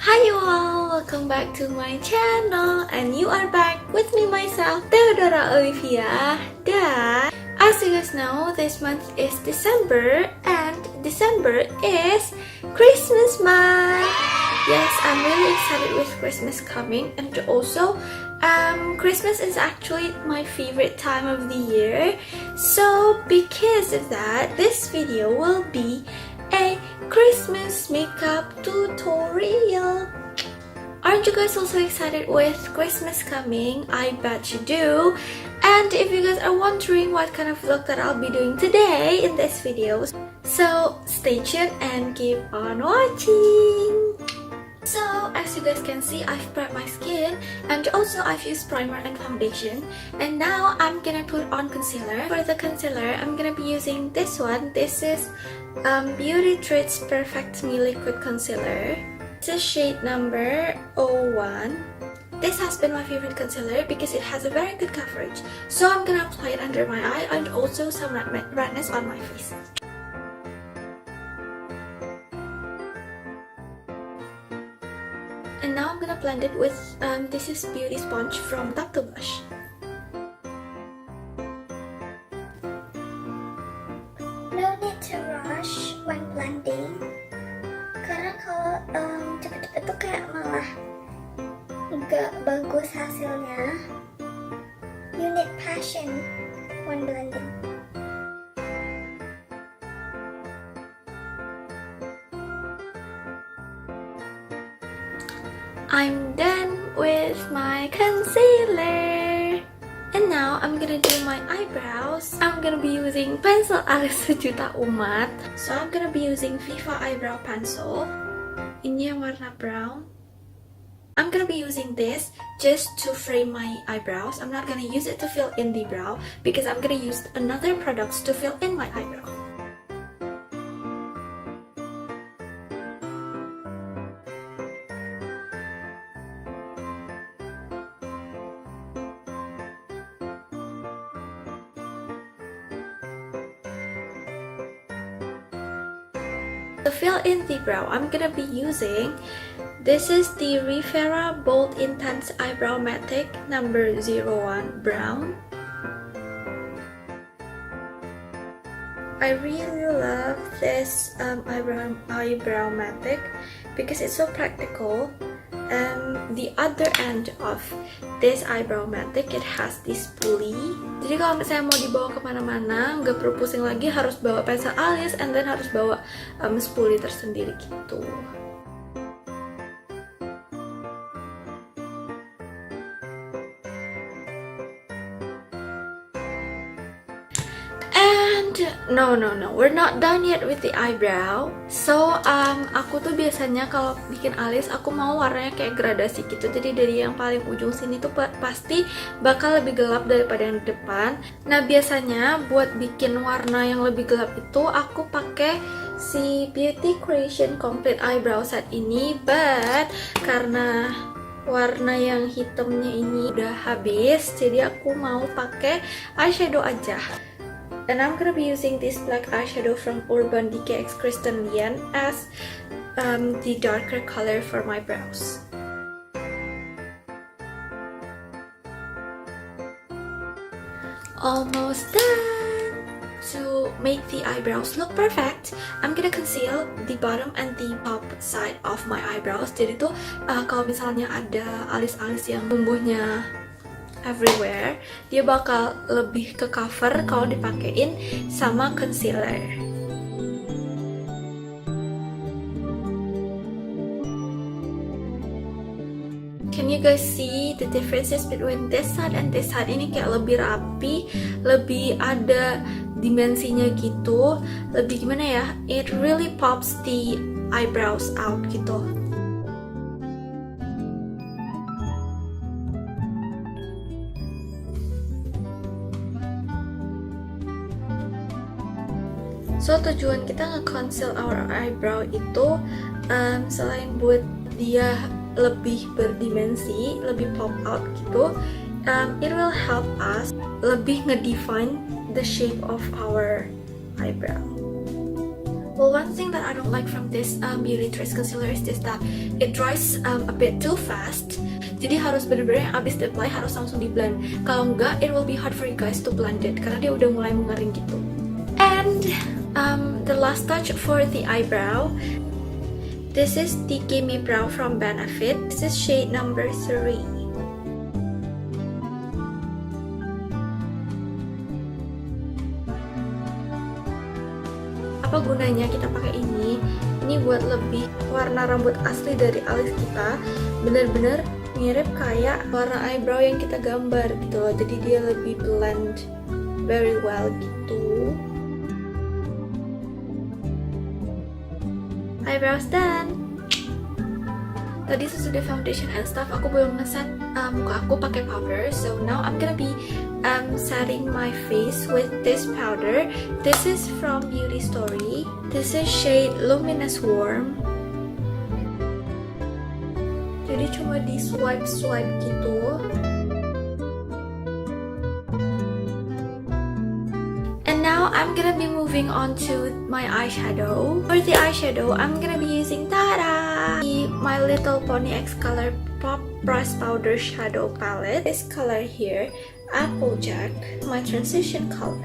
Hi you all, welcome back to my channel, and you are back with me myself, Theodora Olivia. Dan as you guys know, this month is December, and December is Christmas month. Yes, I'm really excited with Christmas coming, and also Christmas is actually my favorite time of the year. So because of that, this video will be a Christmas makeup tutorial. Aren't you guys also excited with Christmas coming? I bet you do. And if you guys are wondering what kind of look that I'll be doing today in this video, so stay tuned and keep on watching. So as you guys can see, I've prepped my skin, and also I've used primer and foundation, and now I'm gonna put on concealer. For the concealer, I'm gonna be using this one. This is Beauty Treats Perfect Me Liquid Concealer. This is shade number 01. This has been my favorite concealer because it has a very good coverage. So I'm gonna apply it under my eye and also some redness on my face. And now I'm gonna blend it with, this is Beauty Sponge from Top to Blush. No need to rush when blending, karena kalau cepet-cepet tuh kayak malah nggak bagus hasilnya. You need passion when blending. I'm done with my concealer. And now I'm gonna do my eyebrows. I'm gonna be using pencil alis sejuta umat. So I'm gonna be using Viva eyebrow pencil. Ini yang warna brown. I'm gonna be using this just to frame my eyebrows. I'm not gonna use it to fill in the brow because I'm gonna use another products to fill in my eyebrow. To fill in the brow, I'm gonna be using, this is the Rivera Bold Intense Eyebrow Matic number 01 Brown. I really love this eyebrow matic because it's so practical. The other end of this eyebrow matic, it has this pulley. Jadi kalau misalnya mau dibawa kemana-mana, nggak perlu pusing lagi harus bawa pensel alis, and then harus bawa spoolie tersendiri gitu. No, we're not done yet with the eyebrow. So, aku tuh biasanya kalau bikin alis, aku mau warnanya kayak gradasi gitu. Jadi dari yang paling ujung sini tuh pasti bakal lebih gelap daripada yang di depan. Nah, biasanya buat bikin warna yang lebih gelap itu, aku pakai si Beauty Creation Complete Eyebrow Set ini. But, karena warna yang hitamnya ini udah habis, jadi aku mau pakai eyeshadow aja. And I'm gonna be using this black eyeshadow from Urban Decay X Kristen Lian as the darker color for my brows. Almost done! To make the eyebrows look perfect, I'm gonna conceal the bottom and the top side of my eyebrows. Jadi tuh kalau misalnya ada alis-alis yang tumbuhnya everywhere, dia bakal lebih ke cover kalau dipakein sama concealer. Can you guys see the differences between this side and this side? Ini kayak lebih rapi, lebih ada dimensinya gitu, lebih gimana ya? It really pops the eyebrows out gitu. So tujuan kita nge-conceal our eyebrow itu selain buat dia lebih berdimensi, lebih pop out gitu, it will help us lebih ngedefine the shape of our eyebrow. Well, one thing that I don't like from this beauty trace concealer is this, that it dries a bit too fast. Jadi harus bener-bener yang abis di-apply harus langsung di-blend. Kalau enggak, it will be hard for you guys to blend it karena dia udah mulai mengering gitu. And the last touch for the eyebrow. This is the Gimme Brow from Benefit. This is shade number 3. Apa gunanya kita pakai ini? Ini buat lebih warna rambut asli dari alis kita, bener-bener mirip kayak warna eyebrow yang kita gambar gitu loh. Jadi dia lebih blend very well gitu. Eyebrows done. Tadi sesudah foundation and stuff, aku belum ngeset muka aku pakai powder. So now I'm gonna be setting my face with this powder. This is from Beauty Story. This is shade Luminous Warm. Jadi cuma di swipe gitu. And now I'm gonna be moving on to my eyeshadow. For the eyeshadow, I'm gonna be using My Little Pony X Colourpop Brush Powder Shadow Palette. This color here, Applejack, my transition color.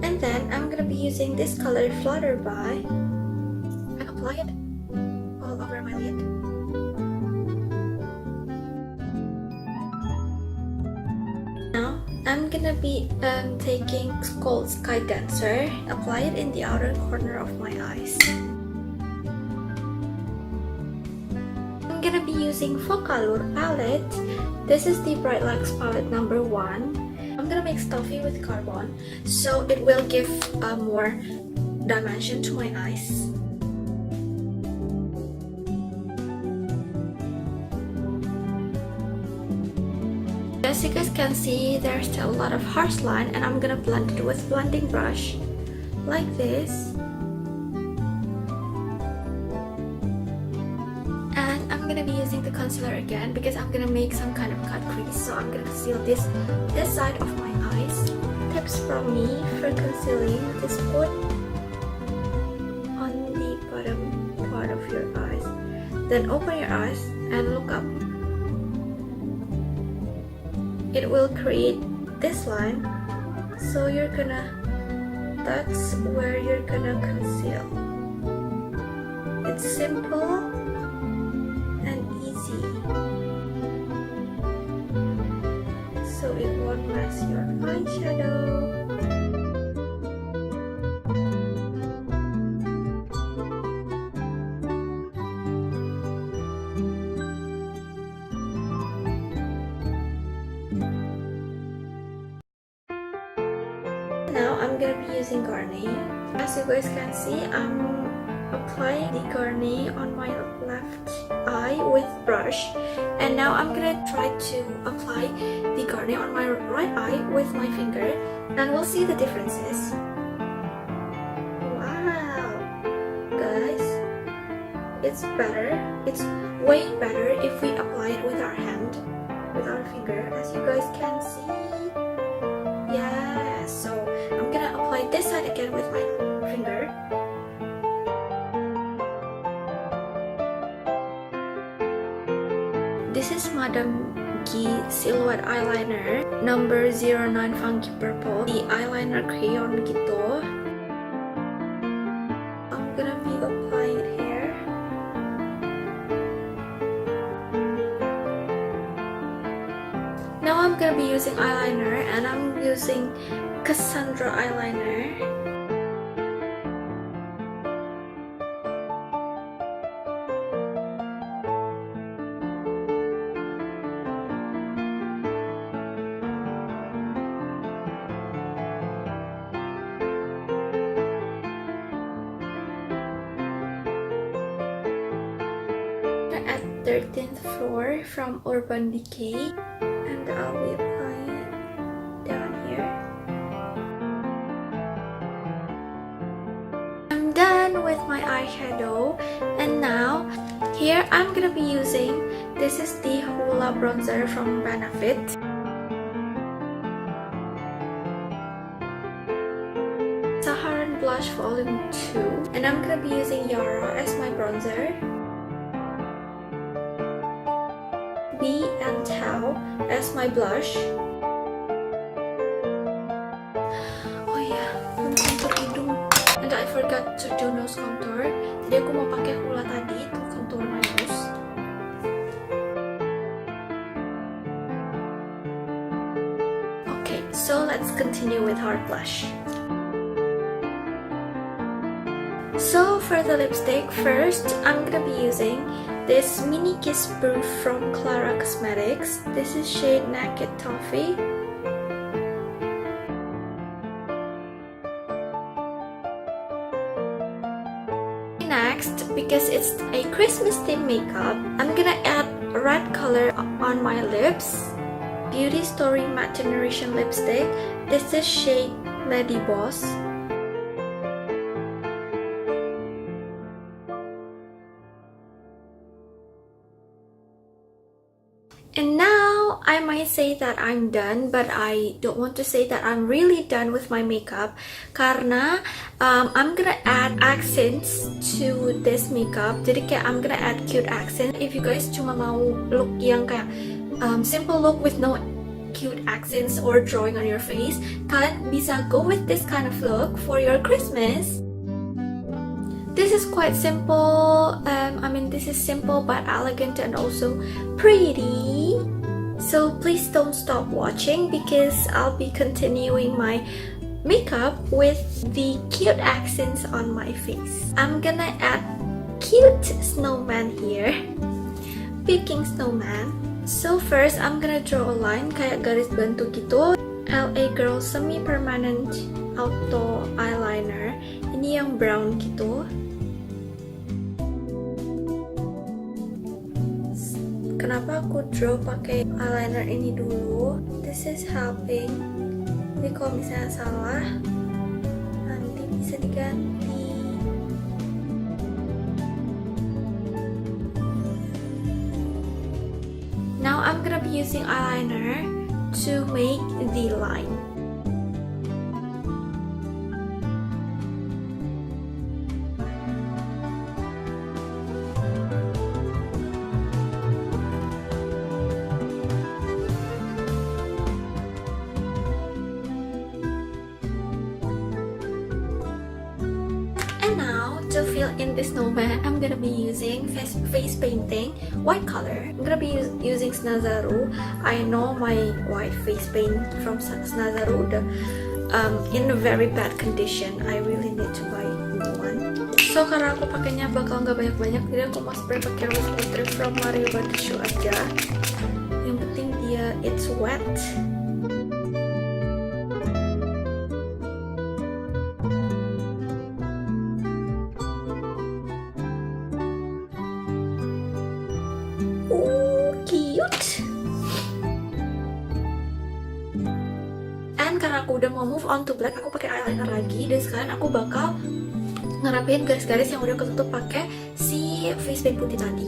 And then I'm gonna be using this color Flutterby and apply it all over my lid. Now I'm gonna be taking Gold Sky Dancer, apply it in the outer corner of my eyes. I'm gonna be using Focallure palette. This is the Bright Luxe palette number 1. I'm gonna make stuffy with carbon, so it will give more dimension to my eyes. As you guys can see, there's still a lot of harsh line, and I'm gonna blend it with blending brush like this. And I'm gonna be using the concealer again because I'm gonna make some kind of cut crease. So I'm gonna conceal this side of my eyes. Tips from me for concealing: just put on the bottom part of your eyes, then open your eyes and look up. It will create this line, so that's where you're gonna conceal. It's simple and easy, so it won't mess your eyeshadow. Now I'm gonna be using Garnier. As you guys can see, I'm applying the Garnier on my left eye with brush, and now I'm gonna try to apply the Garnier on my right eye with my finger, and we'll see the differences. Wow, guys, it's better. It's way better if we apply it with our hand, with our finger, as you guys can see. Yeah, so I'm gonna apply this side again with my finger. This is Madame G Silhouette Eyeliner number 09 Funky Purple. The eyeliner crayon gitu. I'm gonna be applying it here. Now I'm gonna be using eyeliner, and I'm using Casandra eyeliner. At 13th floor from Urban Decay, and I'll be applying it down here. I'm done with my eyeshadow, and now here I'm gonna be using This is the Hoola bronzer from Benefit. Saharan blush vol.II, and I'm gonna be using Yara as my bronzer. B and Tao as my blush. Oh yeah, contour hidung. And I forgot to do nose contour. Jadi aku mau pakai Hoola tadi to contour my nose. Okay, so let's continue with our blush. So for the lipstick, first I'm gonna be using this mini kiss proof from Rivera Cosmetics. This is shade Naked Toffee. Next, because it's a Christmas theme makeup, I'm gonna add red color on my lips. Beauty Story Matte Generation Lipstick. This is shade Ladyboss. And now I might say that I'm done, but I don't want to say that I'm really done with my makeup karena I'm gonna add accents to this makeup. Jadi kayak I'm gonna add cute accent. If you guys cuma mau look yang kayak simple look with no cute accents or drawing on your face, kalian bisa go with this kind of look for your Christmas. This is quite simple. This is simple but elegant and also pretty. So please don't stop watching because I'll be continuing my makeup with the cute accents on my face. I'm gonna add cute snowman here. Picking snowman. So first I'm gonna draw a line kayak garis bantu gitu. LA Girl Semi Permanent Auto Eyeliner. Ini yang brown gitu. Kenapa aku draw pakai eyeliner ini dulu? This is helping. Jadi kalau misalnya salah, nanti bisa diganti. Now I'm gonna be using eyeliner to make the line. To fill in this snowman, I'm gonna be using face painting white color. I'm gonna be using Snazaroo. I know my white face paint from Snazaroo in a very bad condition. I really need to buy new one. So karena aku pakainya bakal nggak banyak-banyak, jadi aku mau spray pakai rose water from Viva aja. Yang penting dia it's wet. Karena aku udah mau move on to black, aku pakai eyeliner lagi dan sekarang aku bakal ngerapiin garis-garis yang udah ketutup pakai si face paint putih tadi.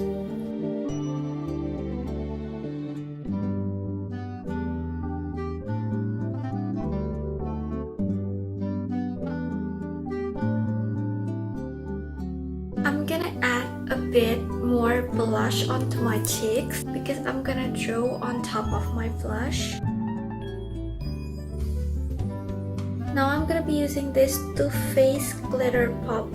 I'm gonna add a bit more blush onto my cheeks because I'm gonna draw on top of my blush. Now I'm gonna be using this Too Faced Glitter Pop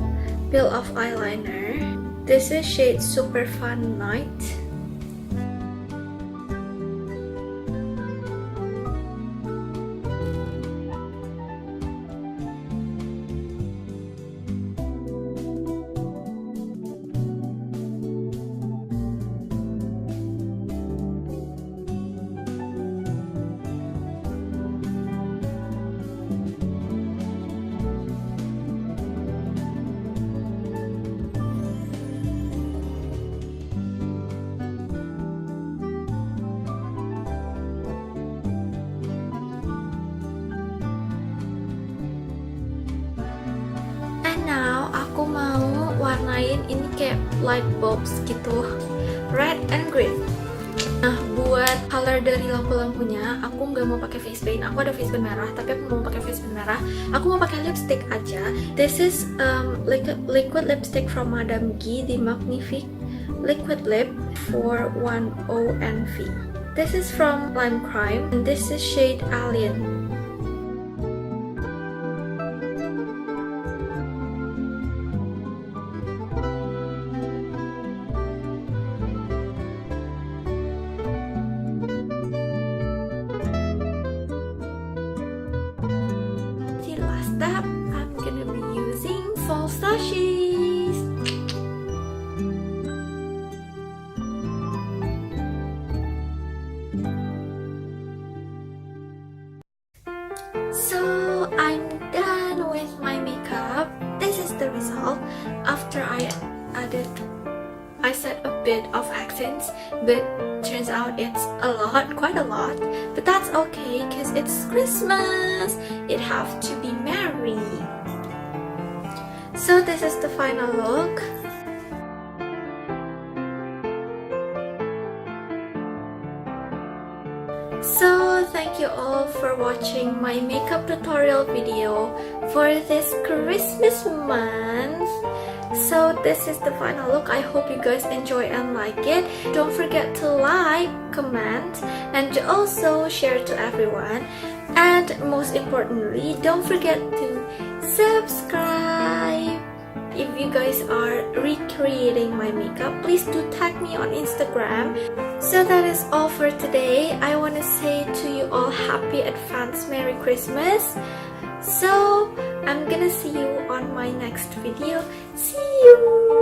Peel-Off Eyeliner. This is shade Super Fun Night. Aku mau warnain ini kayak light bulbs gitu, red and green. dari lampu-lampunya, aku nggak mau pakai face paint. Aku ada face paint merah, tapi aku mau pakai face paint merah. Aku mau pakai lipstick aja. This is liquid lipstick from Madame G, the Magnifique Liquid Lip for 10 NV. This is from Lime Crime, and this is shade Alien. Step, I'm gonna be using vol.II. So I'm done with my makeup. This is the result after I said a bit of accents, but turns out it's a lot, quite a lot. But that's okay, because it's Christmas. It have to be merry. So this is the final look. So thank you all for watching my makeup tutorial video for this Christmas month. So this is the final look. I hope you guys enjoy and like it. Don't forget to like, comment, and also share to everyone. And most importantly, don't forget to subscribe. If you guys are recreating my makeup, please do tag me on Instagram. So that is all for today. I want to say to you all happy advance Merry Christmas. So I'm gonna see you on my next video. See you!